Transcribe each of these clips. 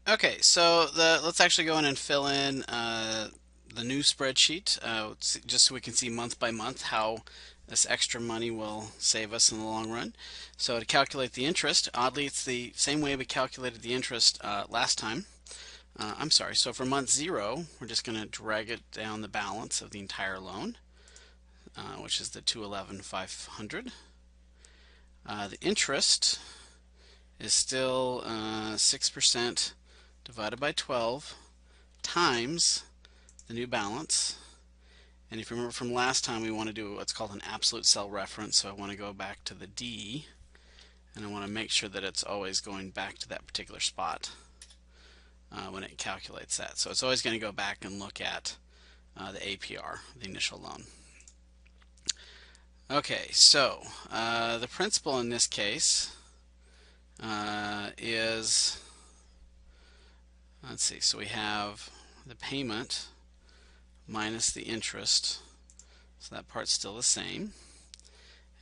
Okay, so let's actually go in and fill in the new spreadsheet, just so we can see month by month how this extra money will save us in the long run. So to calculate the interest, oddly, it's the same way we calculated the interest last time. I'm sorry, so for month 0, we're just going to drag it down the balance of the entire loan, which is the 211,500. The interest is still 6% divided by 12 times the new balance. And if you remember from last time, we want to do what's called an absolute cell reference. So I want to go back to the D, and I want to make sure that it's always going back to that particular spot when it calculates that. So it's always going to go back and look at the APR, the initial loan. Okay, so the principal in this case is, let's see, so we have the payment minus the interest, so that part's still the same.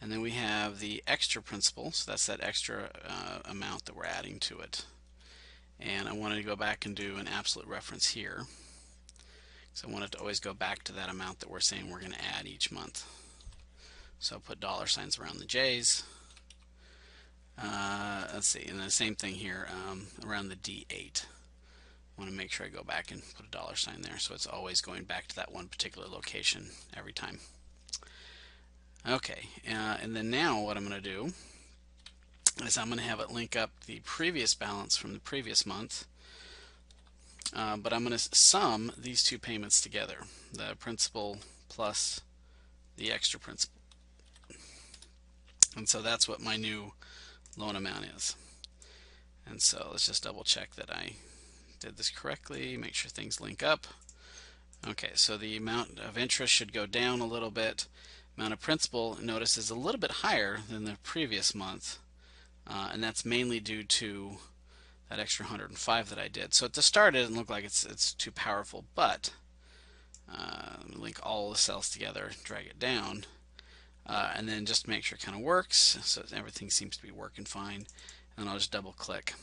And then we have the extra principal, so that's that extra amount that we're adding to it. And I wanted to go back and do an absolute reference here, so I want it to always go back to that amount that we're saying we're going to add each month. So put dollar signs around the J's. Let's see, and the same thing here around the D8. I want to make sure I go back and put a dollar sign there, so it's always going back to that one particular location every time. Okay, and then now what I'm going to do is I'm going to have it link up the previous balance from the previous month, but I'm going to sum these two payments together, the principal plus the extra principal. And so that's what my new loan amount is. And so let's just double check that I did this correctly, make sure things link up. Okay, so the amount of interest should go down a little bit. Amount of principal, notice, is a little bit higher than the previous month, and that's mainly due to that extra 105 that I did. So at the start it doesn't look like it's too powerful, but link all the cells together, drag it down, and then just make sure it kind of works, so everything seems to be working fine. And I'll just double click,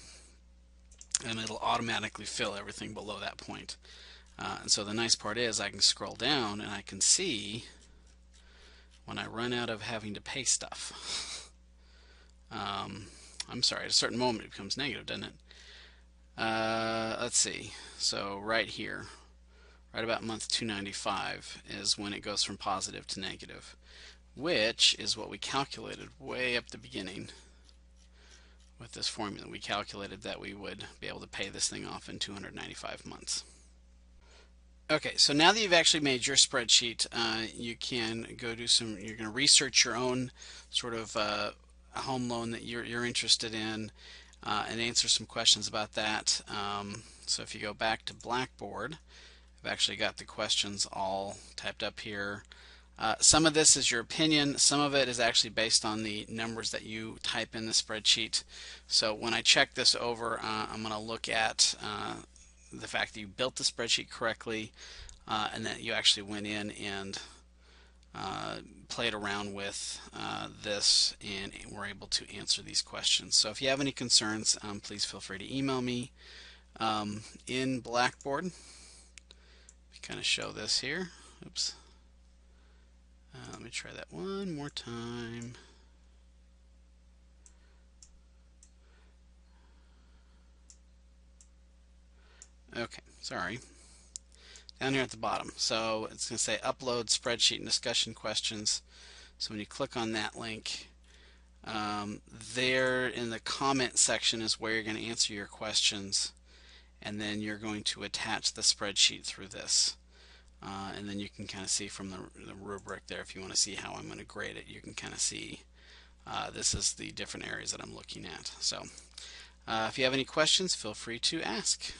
and it'll automatically fill everything below that point. And so the nice part is I can scroll down and I can see when I run out of having to pay stuff. I'm sorry, at a certain moment it becomes negative, doesn't it? Let's see, so right here, right about month 295 is when it goes from positive to negative, which is what we calculated way up the beginning with this formula. We calculated that we would be able to pay this thing off in 295 months. Okay, so now that you've actually made your spreadsheet, you can go do you're going to research your own sort of a home loan that you're interested in and answer some questions about that. So if you go back to Blackboard, I've actually got the questions all typed up here. Some of this is your opinion, some of it is actually based on the numbers that you type in the spreadsheet. So when I check this over, I'm going to look at the fact that you built the spreadsheet correctly and that you actually went in and played around with this and were able to answer these questions. So if you have any concerns, please feel free to email me. In Blackboard, kind of show this here. Oops. Let me try that one more time. Okay, sorry. Down here at the bottom. So it's going to say upload spreadsheet and discussion questions. So when you click on that link, there in the comment section is where you're going to answer your questions, and then you're going to attach the spreadsheet through this. And then you can kind of see from the rubric there, if you want to see how I'm going to grade it, you can kind of see this is the different areas that I'm looking at. So if you have any questions, feel free to ask.